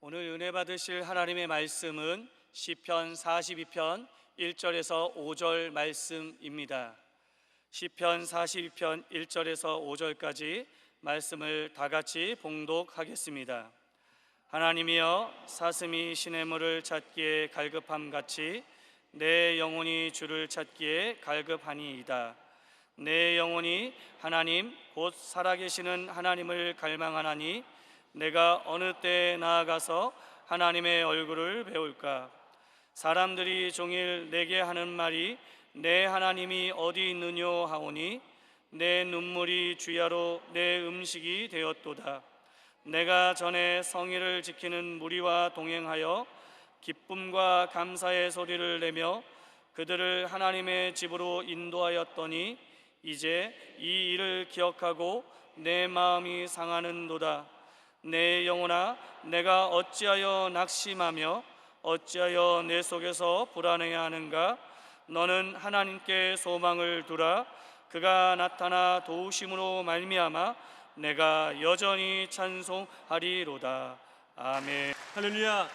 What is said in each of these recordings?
오늘 은혜 받으실 하나님의 말씀은 시편 42편 1절에서 5절 말씀입니다. 시편 42편 1절에서 5절까지 말씀을 다 같이 봉독하겠습니다. 하나님이여, 사슴이 시냇물을 찾기에 갈급함같이 내 영혼이 주를 찾기에 갈급하니이다. 내 영혼이 하나님 곧 살아계시는 하나님을 갈망하나니 내가 어느 때에 나아가서 하나님의 얼굴을 배울까? 사람들이 종일 내게 하는 말이 내 하나님이 어디 있느뇨 하오니 내 눈물이 주야로 내 음식이 되었도다. 내가 전에 성의를 지키는 무리와 동행하여 기쁨과 감사의 소리를 내며 그들을 하나님의 집으로 인도하였더니 이제 이 일을 기억하고 내 마음이 상하는도다. 내 영혼아, 내가 어찌하여 낙심하며 어찌하여 내 속에서 불안해하는가? 너는 하나님께 소망을 두라. 그가 나타나 도우심으로 말미암아 내가 여전히 찬송하리로다. 아멘. 할렐루야.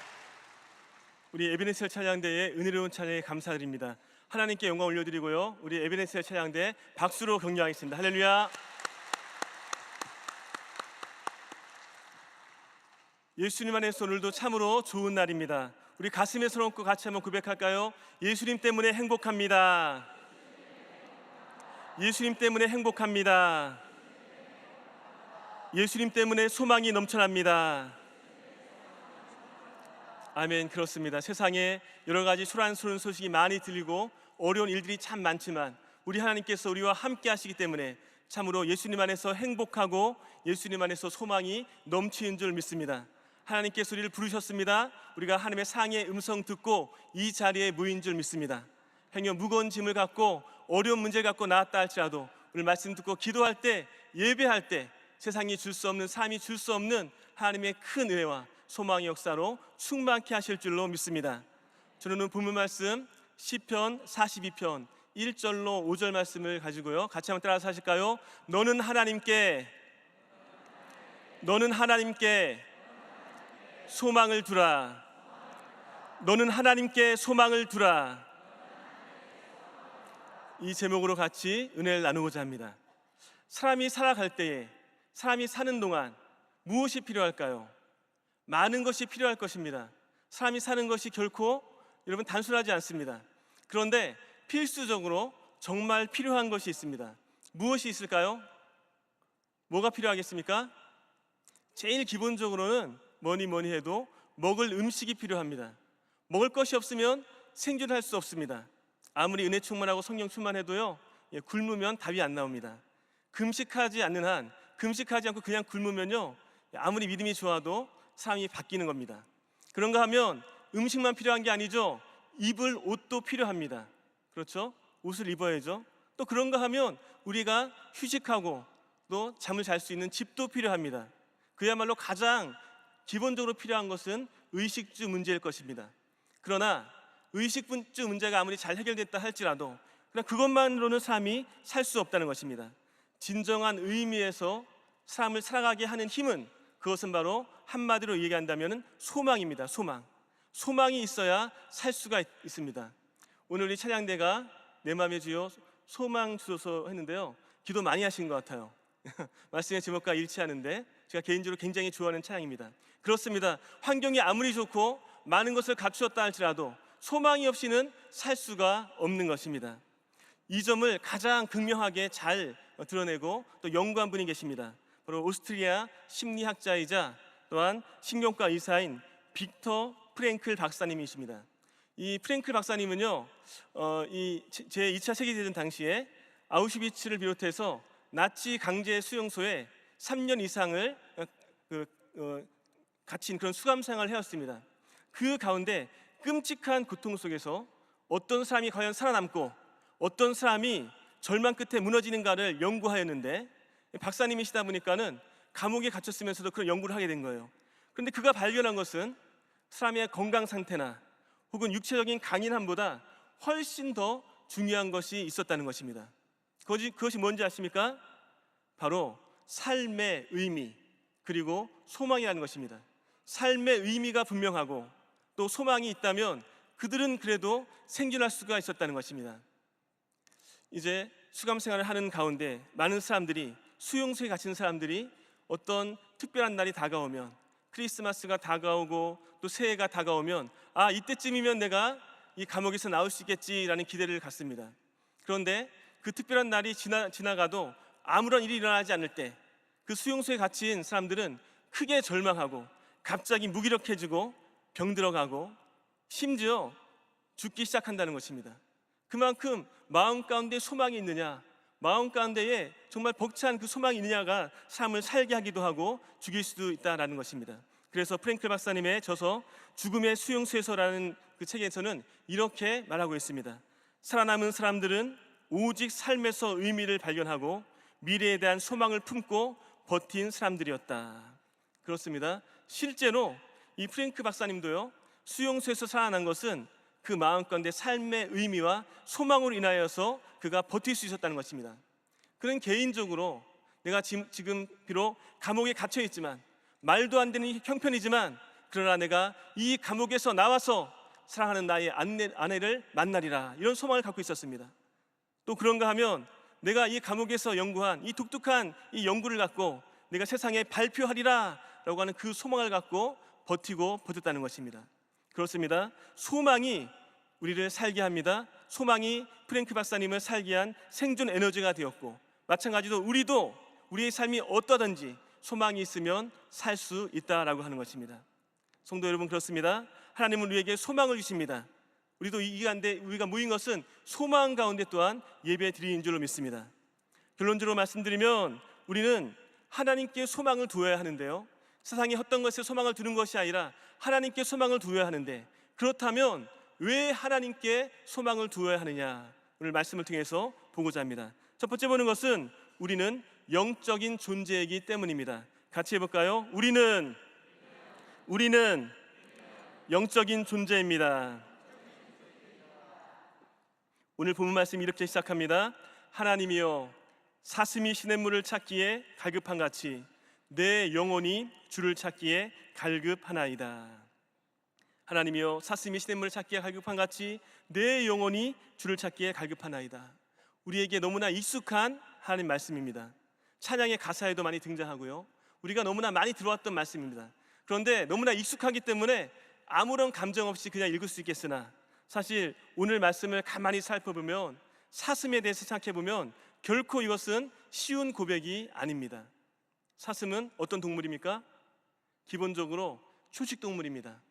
우리 에베네셀 찬양대의 은혜로운 찬양에 감사드립니다. 하나님께 영광 올려드리고요, 우리 에베네셀 찬양대 박수로 격려하겠습니다. 할렐루야. 예수님 안에서 오늘도 참으로 좋은 날입니다. 우리 가슴에 손 얹고 같이 한번 고백할까요? 예수님 때문에 행복합니다. 예수님 때문에 행복합니다. 예수님 때문에 소망이 넘쳐납니다. 아멘. 그렇습니다. 세상에 여러 가지 소란스러운 소식이 많이 들리고 어려운 일들이 참 많지만 우리 하나님께서 우리와 함께 하시기 때문에 참으로 예수님 안에서 행복하고 예수님 안에서 소망이 넘치는 줄 믿습니다. 하나님께서 우리를 부르셨습니다. 우리가 하나님의 상의 음성 듣고 이 자리에 모인 줄 믿습니다. 행여 무거운 짐을 갖고 어려운 문제를 갖고 나왔다 할지라도 오늘 말씀 듣고 기도할 때, 예배할 때 세상이 줄 수 없는, 삶이 줄 수 없는 하나님의 큰 은혜와 소망의 역사로 충만케 하실 줄로 믿습니다. 저는 오늘 본문 말씀 시편 42편 1절로 5절 말씀을 가지고요, 같이 한번 따라서 하실까요? 너는 하나님께 소망을 두라. 너는 하나님께 소망을 두라. 이 제목으로 같이 은혜를 나누고자 합니다. 사람이 살아갈 때에, 사람이 사는 동안 무엇이 필요할까요? 많은 것이 필요할 것입니다. 사람이 사는 것이 결코 여러분 단순하지 않습니다. 그런데 필수적으로 정말 필요한 것이 있습니다. 무엇이 있을까요? 뭐가 필요하겠습니까? 제일 기본적으로는 뭐니 해도 먹을 음식이 필요합니다. 먹을 것이 없으면 생존할 수 없습니다. 아무리 은혜 충만하고 성령 충만해도요, 굶으면 답이 안 나옵니다. 금식하지 않는 한, 금식하지 않고 그냥 굶으면요, 아무리 믿음이 좋아도 사람이 바뀌는 겁니다. 그런가 하면 음식만 필요한 게 아니죠. 입을 옷도 필요합니다. 그렇죠? 옷을 입어야죠. 또 그런가 하면 우리가 휴식하고 또 잠을 잘 수 있는 집도 필요합니다. 그야말로 가장 기본적으로 필요한 것은 의식주 문제일 것입니다. 그러나 의식주 문제가 아무리 잘 해결됐다 할지라도 그냥 그것만으로는 삶이 살 수 없다는 것입니다. 진정한 의미에서 삶을 살아가게 하는 힘은, 그것은 바로 한마디로 얘기한다면 소망입니다. 소망이 있어야 살 수가 있습니다. 오늘 우리 찬양대가 내 맘의 주여 소망 주소서 했는데요, 기도 많이 하신 것 같아요. 말씀의 제목과 일치하는데 제가 개인적으로 굉장히 좋아하는 찬양입니다. 그렇습니다. 환경이 아무리 좋고 많은 것을 갖추었다 할지라도 소망이 없이는 살 수가 없는 것입니다. 이 점을 가장 극명하게 잘 드러내고 또 연구한 분이 계십니다. 바로 오스트리아 심리학자이자 또한 신경과 의사인 빅터 프랭클 박사님이십니다. 이 프랭클 박사님은요, 이 제2차 세계대전 당시에 아우슈비츠를 비롯해서 나치 강제 수용소에 3년 이상을 갇힌 그런 수감 생활을 해왔습니다. 그 가운데 끔찍한 고통 속에서 어떤 사람이 과연 살아남고 어떤 사람이 절망 끝에 무너지는가를 연구하였는데, 박사님이시다 보니까는 감옥에 갇혔으면서도 그런 연구를 하게 된 거예요. 그런데 그가 발견한 것은 사람의 건강 상태나 혹은 육체적인 강인함보다 훨씬 더 중요한 것이 있었다는 것입니다. 그것이 뭔지 아십니까? 바로 삶의 의미, 그리고 소망이라는 것입니다. 삶의 의미가 분명하고 또 소망이 있다면 그들은 그래도 생존할 수가 있었다는 것입니다. 이제 수감 생활을 하는 가운데 많은 사람들이, 수용소에 갇힌 사람들이 어떤 특별한 날이 다가오면, 크리스마스가 다가오고 또 새해가 다가오면 이때쯤이면 내가 이 감옥에서 나올 수 있겠지라는 기대를 갖습니다. 그런데 그 특별한 날이 지나가도 아무런 일이 일어나지 않을 때 그 수용소에 갇힌 사람들은 크게 절망하고 갑자기 무기력해지고 병들어가고 심지어 죽기 시작한다는 것입니다. 그만큼 마음 가운데 소망이 있느냐, 마음 가운데에 정말 벅찬 그 소망이 있느냐가 삶을 살게 하기도 하고 죽일 수도 있다라는 것입니다. 그래서 프랭클 박사님의 저서 죽음의 수용소에서라는 그 책에서는 이렇게 말하고 있습니다. 살아남은 사람들은 오직 삶에서 의미를 발견하고 미래에 대한 소망을 품고 버틴 사람들이었다. 그렇습니다. 실제로 이 프랭크 박사님도요, 수용소에서 살아난 것은 그 마음 가운데 삶의 의미와 소망으로 인하여서 그가 버틸 수 있었다는 것입니다. 그는 개인적으로 내가 지금 비록 감옥에 갇혀 있지만, 말도 안 되는 형편이지만, 그러나 내가 이 감옥에서 나와서 사랑하는 나의 아내를 만나리라, 이런 소망을 갖고 있었습니다. 또 그런가 하면 내가 이 감옥에서 연구한 이 독특한 이 연구를 갖고 내가 세상에 발표하리라 라고 하는 그 소망을 갖고 버텼다는 것입니다. 그렇습니다. 소망이 우리를 살게 합니다. 소망이 프랭크 박사님을 살게 한 생존 에너지가 되었고, 마찬가지로 우리도 우리의 삶이 어떠든지 소망이 있으면 살 수 있다라고 하는 것입니다. 성도 여러분, 그렇습니다. 하나님은 우리에게 소망을 주십니다. 우리도 이 가운데 우리가 모인 것은 소망 가운데 또한 예배 드리는 줄로 믿습니다. 결론적으로 말씀드리면 우리는 하나님께 소망을 두어야 하는데요, 세상에 어떤 것에 소망을 두는 것이 아니라 하나님께 소망을 두어야 하는데, 그렇다면 왜 하나님께 소망을 두어야 하느냐, 오늘 말씀을 통해서 보고자 합니다. 첫 번째 보는 것은 우리는 영적인 존재이기 때문입니다. 같이 해볼까요? 우리는 영적인 존재입니다. 오늘 본문 말씀이 이렇게 시작합니다. 하나님이여, 사슴이 시냇물을 찾기에 갈급한 같이 내 영혼이 주를 찾기에 갈급하나이다. 하나님이여, 사슴이 시냇물을 찾기에 갈급한 같이 내 영혼이 주를 찾기에 갈급하나이다. 우리에게 너무나 익숙한 하나님 말씀입니다. 찬양의 가사에도 많이 등장하고요, 우리가 너무나 많이 들어왔던 말씀입니다. 그런데 너무나 익숙하기 때문에 아무런 감정 없이 그냥 읽을 수 있겠으나, 사실 오늘 말씀을 가만히 살펴보면, 사슴에 대해서 생각해보면 결코 이것은 쉬운 고백이 아닙니다. 사슴은 어떤 동물입니까? 기본적으로 초식동물입니다.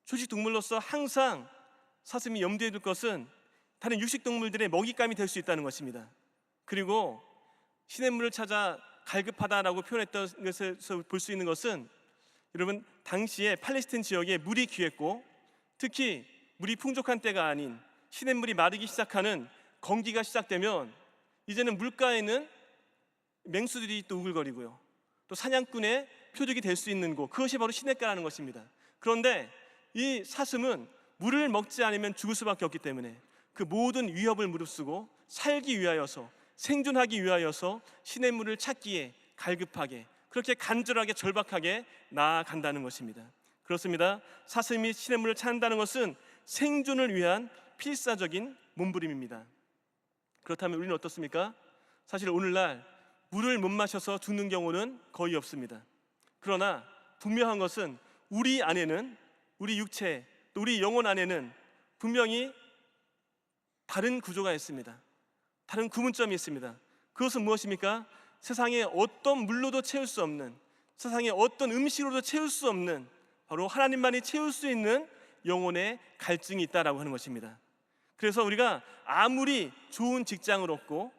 초식동물로서 항상 사슴이 염두에 둘 것은 다른 육식동물들의 먹잇감이 될 수 있다는 것입니다. 그리고 시냇물을 찾아 갈급하다라고 표현했던 것에서 볼 수 있는 것은, 여러분, 당시에 팔레스타인 지역에 물이 귀했고, 특히 물이 풍족한 때가 아닌 시냇물이 마르기 시작하는 건기가 시작되면 이제는 물가에는 맹수들이 또 우글거리고요, 또 사냥꾼의 표적이 될 수 있는 곳, 그것이 바로 시냇가라는 것입니다. 그런데 이 사슴은 물을 먹지 않으면 죽을 수밖에 없기 때문에 그 모든 위협을 무릅쓰고 살기 위하여서, 생존하기 위하여서 시냇물을 찾기에 갈급하게, 그렇게 간절하게 절박하게 나아간다는 것입니다. 그렇습니다. 사슴이 시냇물을 찾는다는 것은 생존을 위한 필사적인 몸부림입니다. 그렇다면 우리는 어떻습니까? 사실 오늘날 물을 못 마셔서 죽는 경우는 거의 없습니다. 그러나 분명한 것은 우리 안에는, 우리 육체, 또 우리 영혼 안에는 분명히 다른 구조가 있습니다. 다른 구분점이 있습니다. 그것은 무엇입니까? 세상에 어떤 물로도 채울 수 없는, 세상에 어떤 음식으로도 채울 수 없는, 바로 하나님만이 채울 수 있는 영혼의 갈증이 있다라고 하는 것입니다. 그래서 우리가 아무리 좋은 직장을 얻고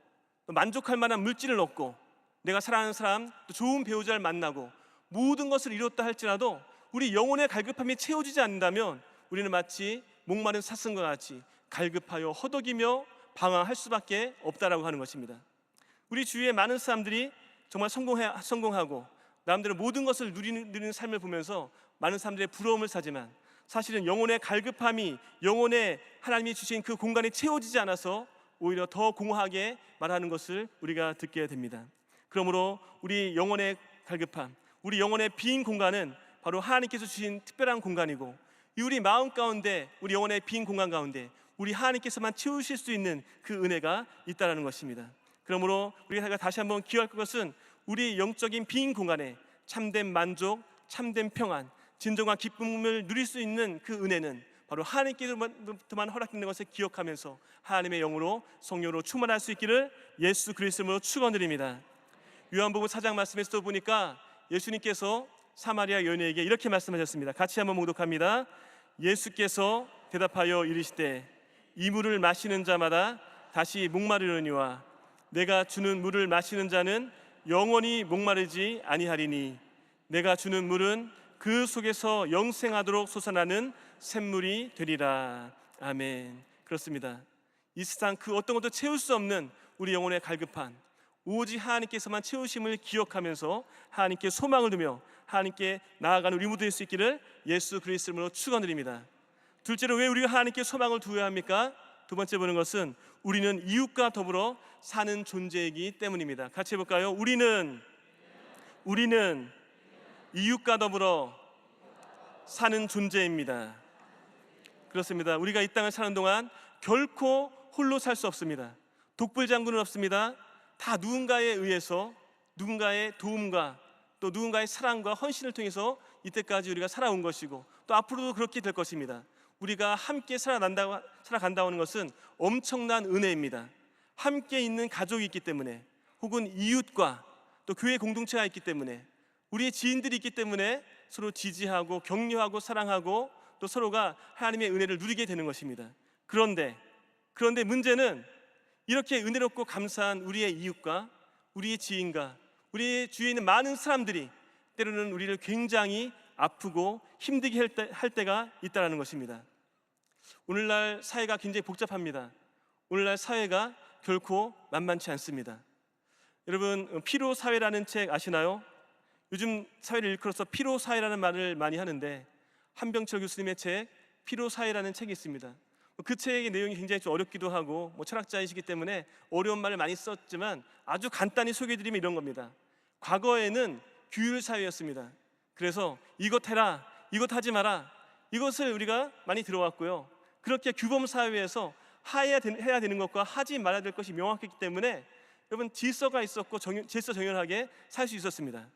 또 만족할 만한 물질을 얻고 내가 사랑하는 사람, 또 좋은 배우자를 만나고 모든 것을 이뤘다 할지라도 우리 영혼의 갈급함이 채워지지 않는다면 우리는 마치 목마른 사슴과 같이 갈급하여 허덕이며 방황할 수밖에 없다라고 하는 것입니다. 우리 주위에 많은 사람들이 정말 성공하고 남들은 모든 것을 누리는 삶을 보면서 많은 사람들의 부러움을 사지만, 사실은 영혼의 갈급함이, 영혼의 하나님이 주신 그 공간이 채워지지 않아서 오히려 더 공허하게 말하는 것을 우리가 듣게 됩니다. 그러므로 우리 영혼의 갈급함, 우리 영혼의 빈 공간은 바로 하나님께서 주신 특별한 공간이고, 우리 마음 가운데, 우리 영혼의 빈 공간 가운데 우리 하나님께서만 채우실 수 있는 그 은혜가 있다는 것입니다. 그러므로 우리가 다시 한번 기억할 것은 우리 영적인 빈 공간에 참된 만족, 참된 평안, 진정한 기쁨을 누릴 수 있는 그 은혜는 바로 하나님께로부터만 허락되는 것을 기억하면서 하나님의 영으로 성령으로 충만할 수 있기를 예수 그리스도로 축원드립니다. 요한복음 4장 말씀에서 보니까 예수님께서 사마리아 여인에게 이렇게 말씀하셨습니다. 같이 한번 봉독합니다. 예수께서 대답하여 이르시되 이 물을 마시는 자마다 다시 목마르려니와 내가 주는 물을 마시는 자는 영원히 목마르지 아니하리니 내가 주는 물은 그 속에서 영생하도록 솟아나는 샘물이 되리라. 아멘. 그렇습니다. 이 세상 그 어떤 것도 채울 수 없는 우리 영혼의 갈급한, 오직 하나님께서만 채우심을 기억하면서 하나님께 소망을 두며 하나님께 나아가는 우리 모두 될 수 있기를 예수 그리스도로 축원드립니다. 둘째로 왜 우리가 하나님께 소망을 두어야 합니까? 두 번째 보는 것은 우리는 이웃과 더불어 사는 존재이기 때문입니다. 같이 해볼까요? 우리는 이웃과 더불어 사는 존재입니다. 그렇습니다. 우리가 이 땅을 사는 동안 결코 홀로 살 수 없습니다. 독불장군은 없습니다. 다 누군가에 의해서, 누군가의 도움과 또 누군가의 사랑과 헌신을 통해서 이때까지 우리가 살아온 것이고 또 앞으로도 그렇게 될 것입니다. 우리가 함께 살아간다는 것은 엄청난 은혜입니다. 함께 있는 가족이 있기 때문에, 혹은 이웃과 또 교회 공동체가 있기 때문에, 우리의 지인들이 있기 때문에 서로 지지하고 격려하고 사랑하고 또 서로가 하나님의 은혜를 누리게 되는 것입니다. 그런데 문제는 이렇게 은혜롭고 감사한 우리의 이웃과 우리의 지인과 우리의 주위에 있는 많은 사람들이 때로는 우리를 굉장히 아프고 힘들게 할 때가 있다는 것입니다. 오늘날 사회가 굉장히 복잡합니다. 오늘날 사회가 결코 만만치 않습니다. 여러분, 피로사회라는 책 아시나요? 요즘 사회를 일컬어서 피로사회라는 말을 많이 하는데, 한병철 교수님의 책 피로사회라는 책이 있습니다. 그 책의 내용이 굉장히 좀 어렵기도 하고 철학자이시기 때문에 어려운 말을 많이 썼지만 아주 간단히 소개해드리면 이런 겁니다. 과거에는 규율사회였습니다. 그래서 이것 해라, 이것 하지 마라, 이것을 우리가 많이 들어왔고요. 그렇게 규범사회에서 해야 되는 것과 하지 말아야 될 것이 명확했기 때문에 여러분 질서가 있었고 질서 정연하게 살 수 있었습니다.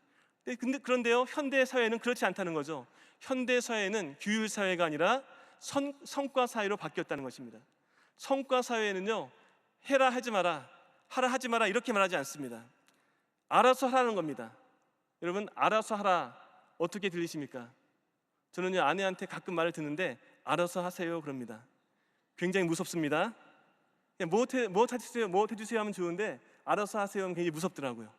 그런데요, 현대사회는 그렇지 않다는 거죠. 현대사회는 규율사회가 아니라 성과사회로 바뀌었다는 것입니다. 성과사회는요, 해라 하지 마라, 하라 하지 마라 이렇게 말하지 않습니다. 알아서 하라는 겁니다. 여러분, 알아서 하라 어떻게 들리십니까? 저는요, 아내한테 가끔 말을 듣는데 알아서 하세요 그럽니다. 굉장히 무섭습니다. 뭐 해주세요 하면 좋은데 알아서 하세요 하면 굉장히 무섭더라고요.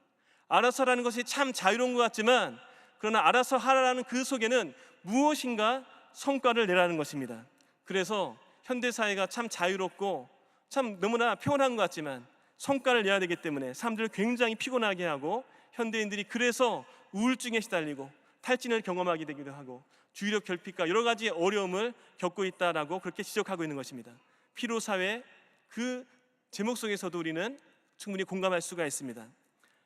알아서 하라는 것이 참 자유로운 것 같지만, 그러나 알아서 하라는 그 속에는 무엇인가 성과를 내라는 것입니다. 그래서 현대사회가 참 자유롭고 참 너무나 평온한 것 같지만 성과를 내야 되기 때문에 사람들을 굉장히 피곤하게 하고, 현대인들이 그래서 우울증에 시달리고 탈진을 경험하게 되기도 하고 주의력 결핍과 여러 가지 어려움을 겪고 있다라고 그렇게 지적하고 있는 것입니다. 피로사회, 그 제목 속에서도 우리는 충분히 공감할 수가 있습니다.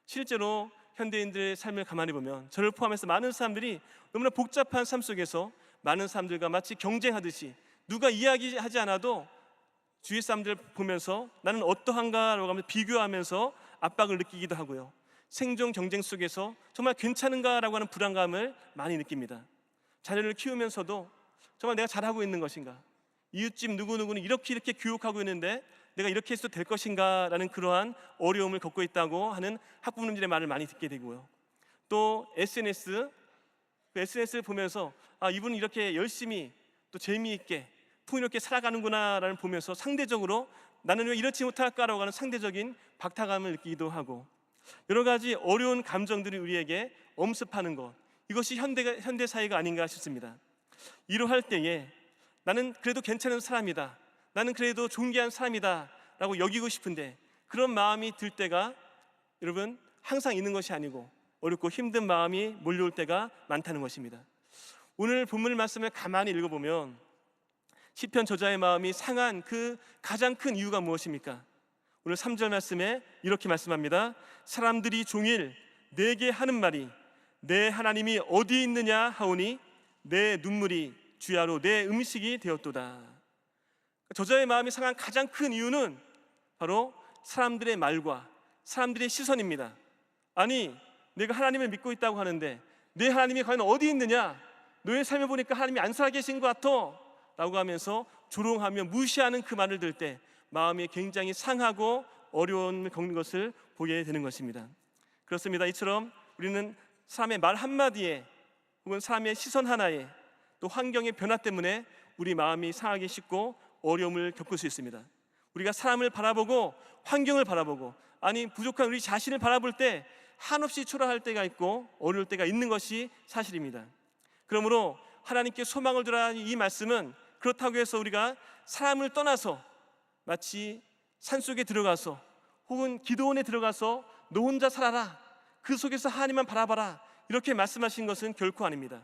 실제로 현대인들의 삶을 가만히 보면 저를 포함해서 많은 사람들이 너무나 복잡한 삶 속에서 많은 사람들과 마치 경쟁하듯이, 누가 이야기하지 않아도 주위 사람들 보면서 나는 어떠한가라고 하면서 비교하면서 압박을 느끼기도 하고요. 생존 경쟁 속에서 정말 괜찮은가라고 하는 불안감을 많이 느낍니다. 자녀를 키우면서도 정말 내가 잘하고 있는 것인가, 이웃집 누구누구는 이렇게 교육하고 있는데 내가 이렇게 해서 될 것인가 라는 그러한 어려움을 겪고 있다고 하는 학부모님들의 말을 많이 듣게 되고요. 또 SNS를 보면서 이분은 이렇게 열심히 또 재미있게 풍요롭게 살아가는구나 라는 보면서 상대적으로 나는 왜 이렇지 못할까라고 하는 상대적인 박탈감을 느끼기도 하고, 여러 가지 어려운 감정들이 우리에게 엄습하는 것, 이것이 현대 사회가 아닌가 싶습니다. 이러할 때에 나는 그래도 괜찮은 사람이다, 나는 그래도 존귀한 사람이다 라고 여기고 싶은데 그런 마음이 들 때가 여러분 항상 있는 것이 아니고 어렵고 힘든 마음이 몰려올 때가 많다는 것입니다. 오늘 본문 말씀을 가만히 읽어보면 시편 저자의 마음이 상한 그 가장 큰 이유가 무엇입니까? 오늘 3절 말씀에 이렇게 말씀합니다. 사람들이 종일 내게 하는 말이 내 하나님이 어디 있느냐 하오니 내 눈물이 주야로 내 음식이 되었도다. 저자의 마음이 상한 가장 큰 이유는 바로 사람들의 말과 사람들의 시선입니다. 아니, 내가 하나님을 믿고 있다고 하는데 내 하나님이 과연 어디 있느냐? 너의 삶을 보니까 하나님이 안 살아계신 것 같아 라고 하면서 조롱하며 무시하는 그 말을 들을 때 마음이 굉장히 상하고 어려움을 겪는 것을 보게 되는 것입니다. 그렇습니다. 이처럼 우리는 사람의 말 한마디에 혹은 사람의 시선 하나에 또 환경의 변화 때문에 우리 마음이 상하기 쉽고 어려움을 겪을 수 있습니다. 우리가 사람을 바라보고 환경을 바라보고 아니 부족한 우리 자신을 바라볼 때 한없이 초라할 때가 있고 어려울 때가 있는 것이 사실입니다. 그러므로 하나님께 소망을 두라 이 말씀은 그렇다고 해서 우리가 사람을 떠나서 마치 산속에 들어가서 혹은 기도원에 들어가서 너 혼자 살아라, 그 속에서 하나님만 바라봐라 이렇게 말씀하신 것은 결코 아닙니다.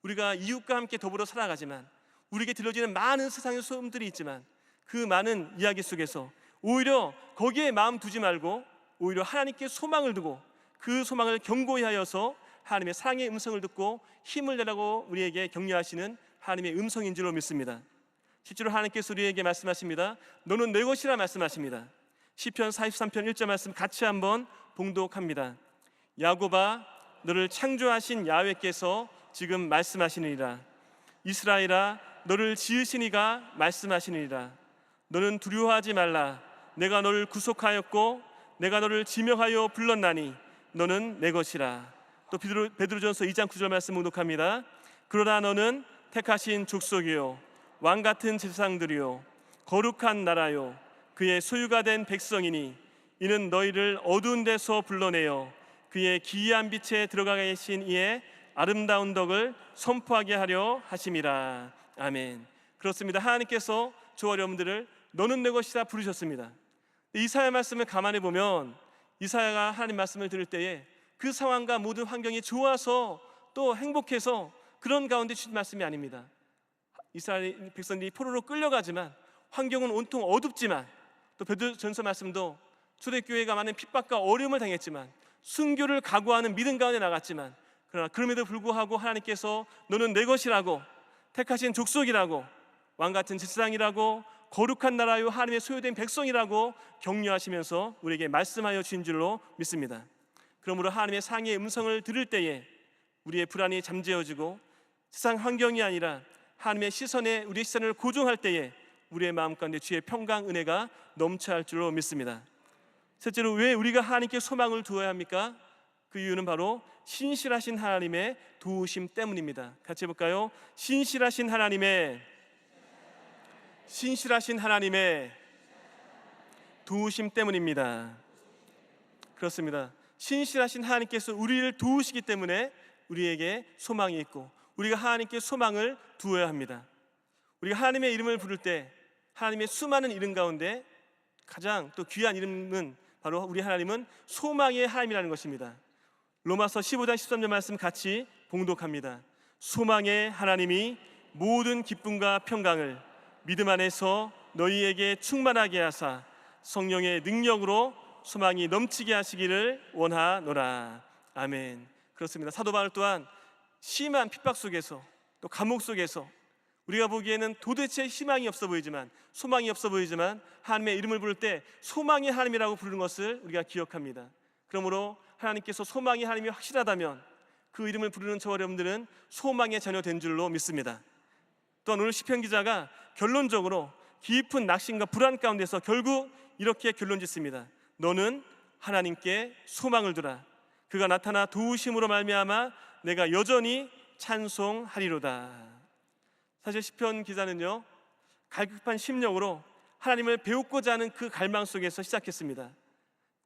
우리가 이웃과 함께 더불어 살아가지만 우리에게 들려지는 많은 세상의 소음들이 있지만 그 많은 이야기 속에서 오히려 거기에 마음 두지 말고 오히려 하나님께 소망을 두고 그 소망을 견고히 하여서 하나님의 사랑의 음성을 듣고 힘을 내라고 우리에게 격려하시는 하나님의 음성인 줄로 믿습니다. 실제로 하나님께서 우리에게 말씀하십니다. 너는 내 것이라 말씀하십니다. 시편 43편 1절 말씀 같이 한번 봉독합니다. 야곱아, 너를 창조하신 야훼께서 지금 말씀하시느니라. 이스라엘아, 너를 지으신 이가 말씀하시느니라. 너는 두려워하지 말라. 내가 너를 구속하였고 내가 너를 지명하여 불렀나니 너는 내 것이라. 또 베드로전서 2장 9절 말씀 봉독합니다. 그러나 너는 택하신 족속이요 왕같은 제사장들이요 거룩한 나라요 그의 소유가 된 백성이니 이는 너희를 어두운 데서 불러내어 그의 기이한 빛에 들어가 계신 이의 아름다운 덕을 선포하게 하려 하심이라. 아멘. 그렇습니다. 하나님께서 저와 여러분들을 너는 내 것이라 부르셨습니다. 이사야 말씀을 감안해 보면 이사야가 하나님 말씀을 들을 때에 그 상황과 모든 환경이 좋아서 또 행복해서 그런 가운데 주신 말씀이 아닙니다. 이스라엘 백성들이 포로로 끌려가지만 환경은 온통 어둡지만 또 베드로전서 말씀도 초대교회가 많은 핍박과 어려움을 당했지만 순교를 각오하는 믿음 가운데 나갔지만 그러나 그럼에도 불구하고 하나님께서 너는 내 것이라고 택하신 족속이라고 왕같은 제사장이라고 거룩한 나라요 하나님의 소유된 백성이라고 격려하시면서 우리에게 말씀하여 주신 줄로 믿습니다. 그러므로 하나님의 상의 음성을 들을 때에 우리의 불안이 잠재워지고 세상 환경이 아니라 하나님의 시선에 우리의 시선을 고정할 때에 우리의 마음 가운데 주의 평강 은혜가 넘쳐할 줄로 믿습니다. 실제로 왜 우리가 하나님께 소망을 두어야 합니까? 그 이유는 바로 신실하신 하나님의 도우심 때문입니다. 같이 해볼까요? 신실하신 하나님의 도우심 때문입니다. 그렇습니다. 신실하신 하나님께서 우리를 도우시기 때문에 우리에게 소망이 있고 우리가 하나님께 소망을 두어야 합니다. 우리가 하나님의 이름을 부를 때 하나님의 수많은 이름 가운데 가장 또 귀한 이름은 바로 우리 하나님은 소망의 하나님이라는 것입니다. 로마서 15장 13절 말씀 같이 봉독합니다. 소망의 하나님이 모든 기쁨과 평강을 믿음 안에서 너희에게 충만하게 하사 성령의 능력으로 소망이 넘치게 하시기를 원하노라. 아멘. 그렇습니다. 사도 바울 또한 심한 핍박 속에서 또 감옥 속에서 우리가 보기에는 도대체 희망이 없어 보이지만 소망이 없어 보이지만 하나님의 이름을 부를 때 소망의 하나님이라고 부르는 것을 우리가 기억합니다. 그러므로 하나님께서 소망의 하나님이 확실하다면 그 이름을 부르는 저와 여러분들은 소망의 자녀 된 줄로 믿습니다. 또한 오늘 시편 기자가 결론적으로 깊은 낙심과 불안 가운데서 결국 이렇게 결론 짓습니다. 너는 하나님께 소망을 두라. 그가 나타나 도우심으로 말미암아 내가 여전히 찬송하리로다. 사실 시편 기자는요 갈급한 심령으로 하나님을 배우고자 하는 그 갈망 속에서 시작했습니다.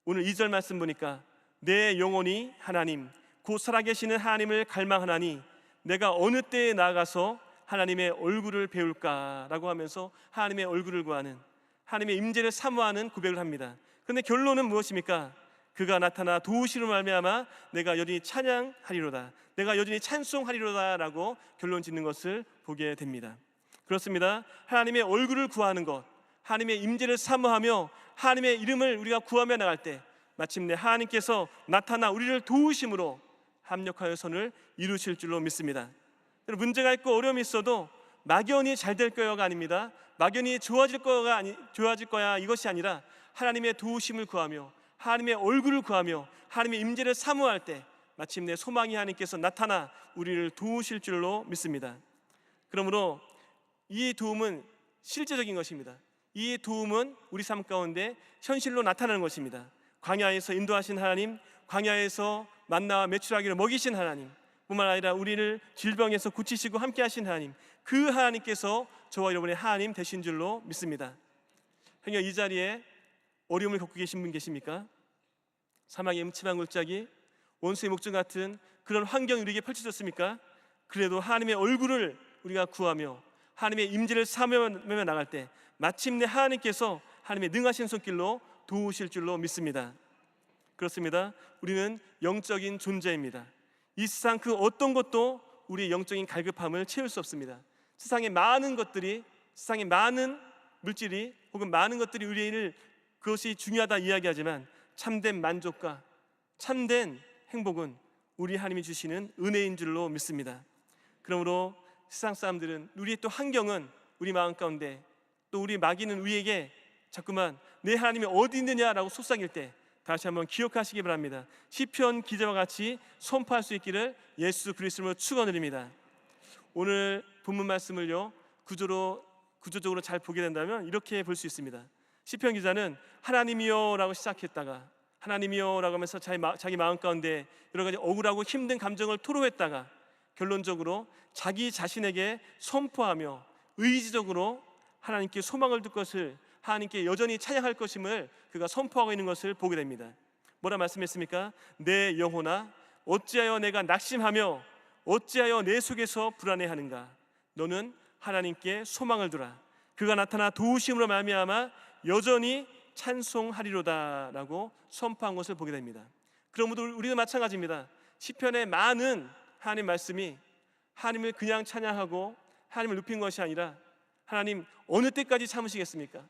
오늘 2절 말씀 보니까 내 영혼이 하나님 곧 살아계시는 하나님을 갈망하나니 내가 어느 때에 나아가서 하나님의 얼굴을 배울까라고 하면서 하나님의 얼굴을 구하는 하나님의 임재를 사모하는 고백을 합니다. 그런데 결론은 무엇입니까? 그가 나타나 도우시로 말미암아 내가 여전히 찬양하리로다, 내가 여전히 찬송하리로다라고 결론 짓는 것을 보게 됩니다. 그렇습니다. 하나님의 얼굴을 구하는 것, 하나님의 임재를 사모하며 하나님의 이름을 우리가 구하며 나갈 때 마침내 하나님께서 나타나 우리를 도우심으로 합력하여 선을 이루실 줄로 믿습니다. 문제가 있고 어려움이 있어도 막연히 잘 될 거야가 아닙니다. 막연히 좋아질 거야 이것이 아니라 하나님의 도우심을 구하며 하나님의 얼굴을 구하며 하나님의 임재를 사모할 때 마침내 소망이 하나님께서 나타나 우리를 도우실 줄로 믿습니다. 그러므로 이 도움은 실제적인 것입니다. 이 도움은 우리 삶 가운데 현실로 나타나는 것입니다. 광야에서 인도하신 하나님, 광야에서 만나와 메추라기를 먹이신 하나님, 뿐만 아니라 우리를 질병에서 고치시고 함께 하신 하나님, 그 하나님께서 저와 여러분의 하나님 되신 줄로 믿습니다. 형님, 이 자리에 어려움을 겪고 계신 분 계십니까? 사망의 음침한 골짜기, 원수의 목전 같은 그런 환경이 우리에게 펼쳐졌습니까? 그래도 하나님의 얼굴을 우리가 구하며 하나님의 임재를 사모하며 나갈 때 마침내 하나님께서 하나님의 능하신 손길로 도우실 줄로 믿습니다. 그렇습니다. 우리는 영적인 존재입니다. 이 세상 그 어떤 것도 우리의 영적인 갈급함을 채울 수 없습니다. 세상의 많은 것들이, 세상의 많은 물질이 혹은 많은 것들이 우리를 그것이 중요하다 이야기하지만 참된 만족과 참된 행복은 우리 하나님이 주시는 은혜인 줄로 믿습니다. 그러므로 세상 사람들은, 우리의 또 환경은 우리 마음 가운데 또 우리 마귀는 우리에게 자꾸만 내 하나님이 어디 있느냐라고 속삭일 때 다시 한번 기억하시기 바랍니다. 시편 기자와 같이 선포할 수 있기를 예수 그리스도로 축원드립니다. 오늘 본문 말씀을요 구조적으로 잘 보게 된다면 이렇게 볼 수 있습니다. 시편 기자는 하나님이여라고 시작했다가 하나님이여라고 하면서 자기 마음 가운데 여러 가지 억울하고 힘든 감정을 토로했다가 결론적으로 자기 자신에게 선포하며 의지적으로 하나님께 소망을 둘 것을, 하나님께 여전히 찬양할 것임을 그가 선포하고 있는 것을 보게 됩니다. 뭐라 말씀했습니까? 내 영혼아 어찌하여 내가 낙심하며 어찌하여 내 속에서 불안해하는가? 너는 하나님께 소망을 두라. 그가 나타나 도우심으로 말미암아 여전히 찬송하리로다라고 선포한 것을 보게 됩니다. 그러므로 우리도 마찬가지입니다. 시편의 많은 하나님 말씀이 하나님을 그냥 찬양하고 하나님을 높인 것이 아니라 하나님 어느 때까지 참으시겠습니까?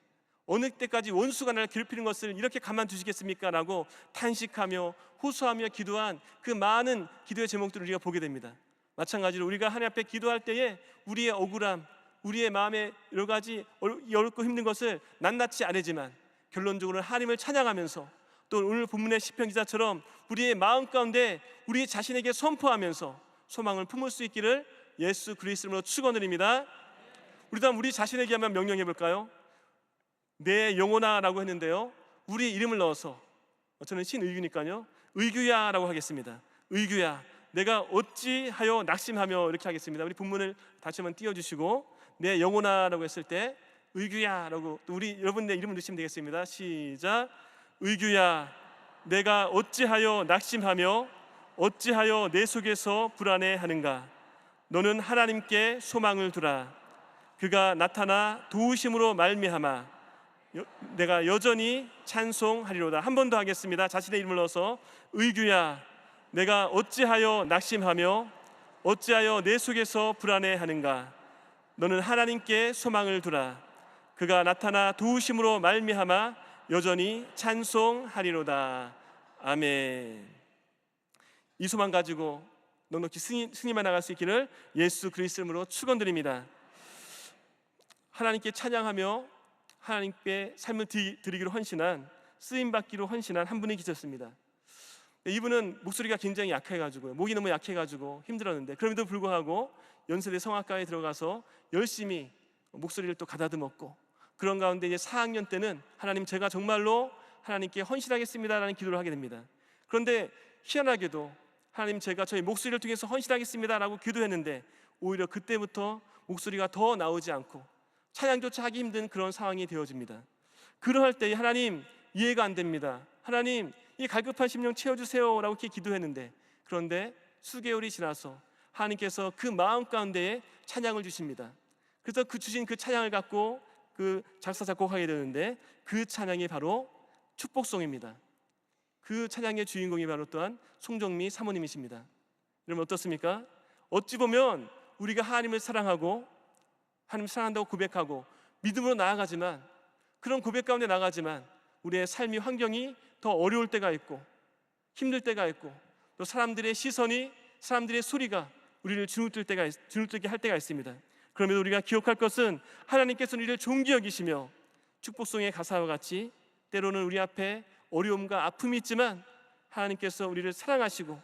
어느 때까지 원수가 나를 괴롭히는 것을 이렇게 가만두시겠습니까? 라고 탄식하며 호소하며 기도한 그 많은 기도의 제목들을 우리가 보게 됩니다. 마찬가지로 우리가 하나님 앞에 기도할 때에 우리의 억울함, 우리의 마음에 여러 가지 어렵고 힘든 것을 낱낱이 아뢰지만 결론적으로 하나님을 찬양하면서 또 오늘 본문의 시편 기자처럼 우리의 마음 가운데 우리 자신에게 선포하면서 소망을 품을 수 있기를 예수 그리스도로 축원드립니다. 우리도 한번 우리 자신에게 한번 명령해 볼까요? 내 영혼아 라고 했는데요, 우리 이름을 넣어서, 저는 신의규니까요, 의규야 라고 하겠습니다. 의규야 내가 어찌하여 낙심하며, 이렇게 하겠습니다. 우리 본문을 다시 한번 띄워주시고, 내 영혼아 라고 했을 때 의규야 라고, 또 우리 여러분의 이름을 넣으시면 되겠습니다. 시작. 의규야 내가 어찌하여 낙심하며 어찌하여 내 속에서 불안해하는가? 너는 하나님께 소망을 두라. 그가 나타나 도우심으로 말미암아 내가 여전히 찬송하리로다. 한 번 더 하겠습니다. 자신의 이름을 넣어서 의규야 내가 어찌하여 낙심하며 어찌하여 내 속에서 불안해하는가? 너는 하나님께 소망을 두라. 그가 나타나 도우심으로 말미암아 여전히 찬송하리로다. 아멘. 이 소망 가지고 넉넉히 승리만 나갈 수 있기를 예수 그리스도 이름으로 축원드립니다. 하나님께 찬양하며 하나님께 삶을 드리기로 헌신한, 쓰임받기로 헌신한 한 분이 계셨습니다. 이분은 목소리가 굉장히 약해가지고, 목이 너무 약해가지고 힘들었는데, 그럼에도 불구하고 연세대 성악과에 들어가서 열심히 목소리를 또 가다듬었고, 그런 가운데 이제 4학년 때는 하나님 제가 정말로 하나님께 헌신하겠습니다라는 기도를 하게 됩니다. 그런데 희한하게도 하나님 제가 저희 목소리를 통해서 헌신하겠습니다라고 기도했는데 오히려 그때부터 목소리가 더 나오지 않고 찬양조차 하기 힘든 그런 상황이 되어집니다. 그러할 때 하나님 이해가 안 됩니다. 하나님 이 갈급한 심령 채워주세요 라고 이렇게 기도했는데, 그런데 수개월이 지나서 하나님께서 그 마음 가운데에 찬양을 주십니다. 그래서 주신 그 찬양을 갖고 그 작사 작곡하게 되는데, 그 찬양이 바로 축복송입니다. 그 찬양의 주인공이 바로 또한 송정미 사모님이십니다. 여러분 어떻습니까? 어찌 보면 우리가 하나님을 사랑하고 하나님을 사랑한다고 고백하고 믿음으로 나아가지만, 그런 고백 가운데 나가지만 우리의 삶의 환경이 더 어려울 때가 있고 힘들 때가 있고 또 사람들의 시선이, 사람들의 소리가 우리를 주눅들게 할 때가 있습니다. 그럼에도 우리가 기억할 것은 하나님께서 우리를 존귀 여기시며 축복송의 가사와 같이 때로는 우리 앞에 어려움과 아픔이 있지만 하나님께서 우리를 사랑하시고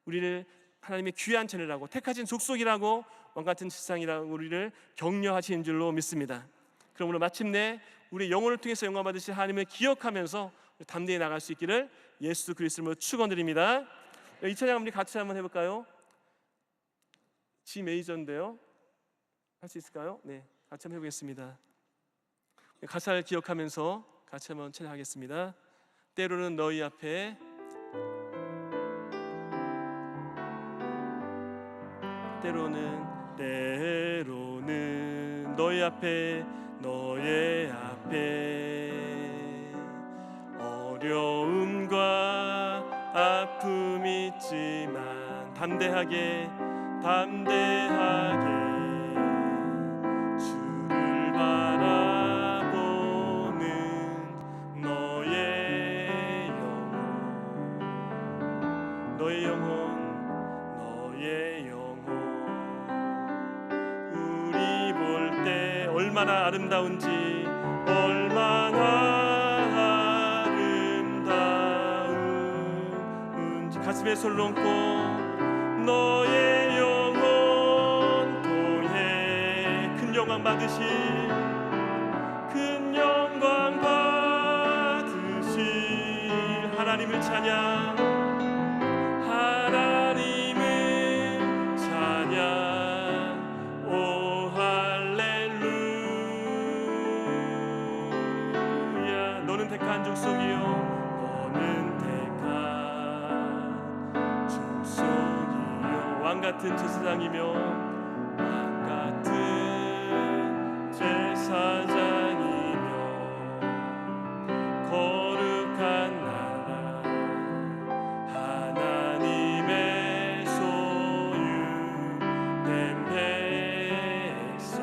우리를 하나님의 귀한 자녀라고, 택하신 족속이라고, 왕같은 세상이라고 우리를 격려하시는 줄로 믿습니다. 그러므로 마침내 우리의 영혼을 통해서 영광 받으실 하나님을 기억하면서 담대히 나갈 수 있기를 예수 그리스도로 축원드립니다. 이 찬양 우리 같이 한번 해볼까요? G 메이저인데요. 할 수 있을까요? 네, 같이 한번 해보겠습니다. 가사를 기억하면서 같이 한번 찬양하겠습니다. 때로는 너희 앞에, 때로는 너희 앞에, 너의 앞에 어려움과 아픔이 있지만 담대하게 주를 바라보는 너의 영혼 우리 볼 때 얼마나 아름다운지, 가슴에 손을 얹고 너의 영혼 통해 큰 영광 받으실 하나님을 찬양, 오 할렐루야. 너는 택한 족속이요, 너는 택한 족속이요, 왕같은 제사장이며 왕같은 제사장이며 거룩한 나라, 하나님의 소유된 백성.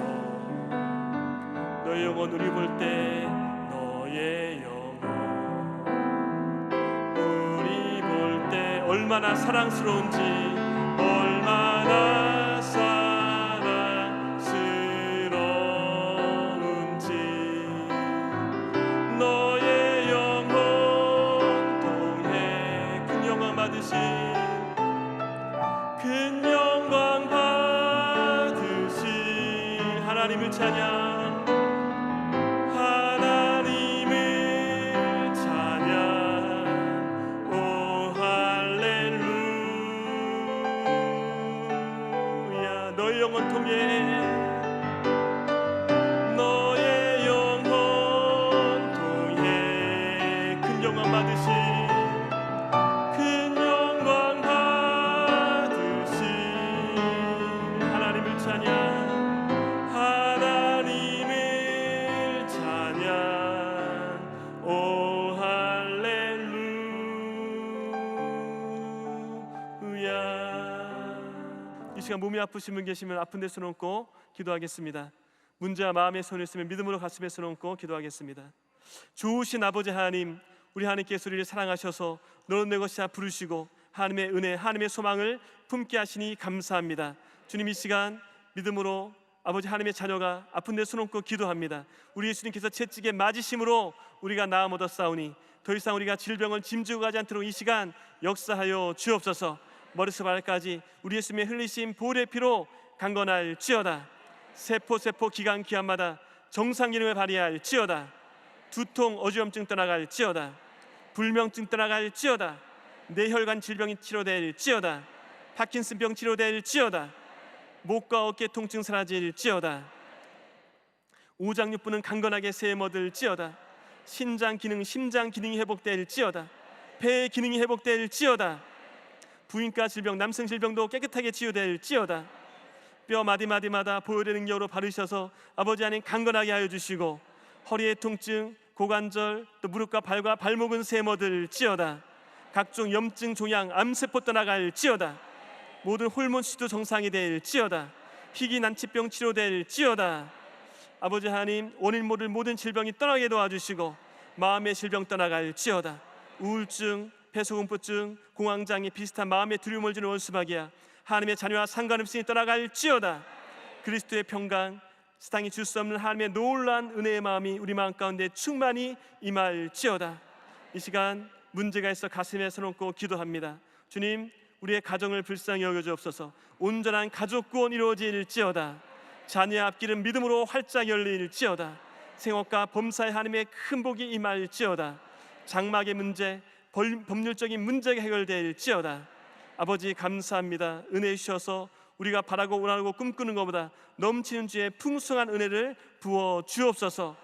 너의 영혼 우리 볼 때, 너의 영혼 우리 볼 때 얼마나 사랑스러운지, 얼마나 사랑스러운지. 너의 영혼 통해 큰 영광 받으신, 큰 영광 받으신 하나님을 찬양, 너의 영혼 통해, 너의 영혼 통해 큰 영광 받으신, 큰 영광 받으신 하나님을 찬양, 하나님을 찬양, 오 할렐루야. 이 시간 몸이 아프신 분 계시면 아픈 데 손 얹고 기도하겠습니다. 문제와 마음의 손을 있으면 믿음으로 가슴에 손 얹고 기도하겠습니다. 좋으신 아버지 하나님, 우리 하나님께서 우리를 사랑하셔서 너는 내 것이야 부르시고 하나님의 은혜, 하나님의 소망을 품게 하시니 감사합니다. 주님, 이 시간 믿음으로 아버지 하나님의 자녀가 아픈 데 손 얹고 기도합니다. 우리 예수님께서 채찍에 맞으심으로 우리가 나음 얻었사오니 더 이상 우리가 질병을 짐지고 가지 않도록 이 시간 역사하여 주옵소서. 머리에서 발까지 우리 예수님의 흘리신 보혈의 피로 강건할지어다. 세포 기관 기관마다 정상 기능을 발휘할지어다. 두통 어지럼증 떠나갈지어다. 불면증 떠나갈지어다. 뇌혈관 질병이 치료될지어다. 파킨슨병 치료될지어다. 목과 어깨 통증 사라질지어다. 오장육부는 강건하게 세워얻을지어다. 심장 기능이 회복될지어다. 폐의 기능이 회복될지어다. 부인과 질병, 남성 질병도 깨끗하게 치유될지어다. 뼈 마디마디마다 보혈의 능력으로 바르셔서 아버지 하나님 강건하게 하여 주시고 허리의 통증, 고관절, 또 무릎과 발과 발목은 세워얻을지어다. 각종 염증, 종양, 암세포 떠나갈지어다. 모든 호르몬 수치도 정상이 될지어다. 희귀 난치병 치료될지어다. 아버지 하나님, 원인 모를 모든 질병이 떠나게 도와주시고 마음의 질병 떠나갈지어다. 우울증, 폐소공포증, 공황장애 비슷한 마음의 두려움을 주는 원수마귀야 하나님의 자녀와 상관없이 떠나갈지어다. 그리스도의 평강, 세상이 줄 수 없는 하나님의 놀라운 은혜의 마음이 우리 마음 가운데 충만히 임할지어다. 이 시간 문제가 있어 가슴에 서놓고 기도합니다. 주님, 우리의 가정을 불쌍히 여겨주옵소서. 온전한 가족 구원 이루어질지어다. 자녀의 앞길은 믿음으로 활짝 열릴지어다. 생업과 범사의 하나님의 큰 복이 임할지어다. 장막의 문제, 법률적인 문제가 해결될지어다. 아버지 감사합니다. 은혜 주셔서 우리가 바라고 원하고 꿈꾸는 것보다 넘치는 주의 풍성한 은혜를 부어 주옵소서.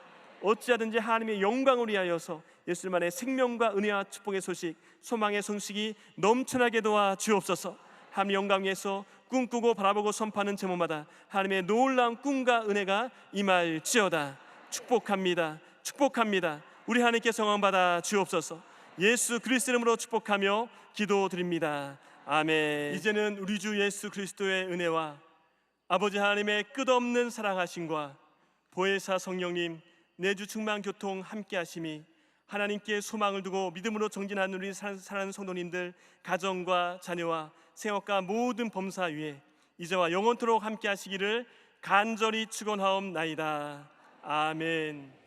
어찌하든지 하나님의 영광을 위하여서 예수님만의 생명과 은혜와 축복의 소식, 소망의 소식이 넘쳐나게 도와 주옵소서. 하나님의 영광 위에서 꿈꾸고 바라보고 선포하는 제목마다 하나님의 놀라운 꿈과 은혜가 임할지어다. 축복합니다. 축복합니다. 우리 하나님께 성원받아 주옵소서. 예수 그리스도 이름으로 축복하며 기도드립니다. 아멘. 이제는 우리 주 예수 그리스도의 은혜와 아버지 하나님의 끝없는 사랑하심과 보혜사 성령님 내주 충만 교통 함께 하심이 하나님께 소망을 두고 믿음으로 정진하는 우리 사랑하는 성도님들 가정과 자녀와 생업과 모든 범사 위에 이제와 영원토록 함께 하시기를 간절히 축원하옵나이다. 아멘.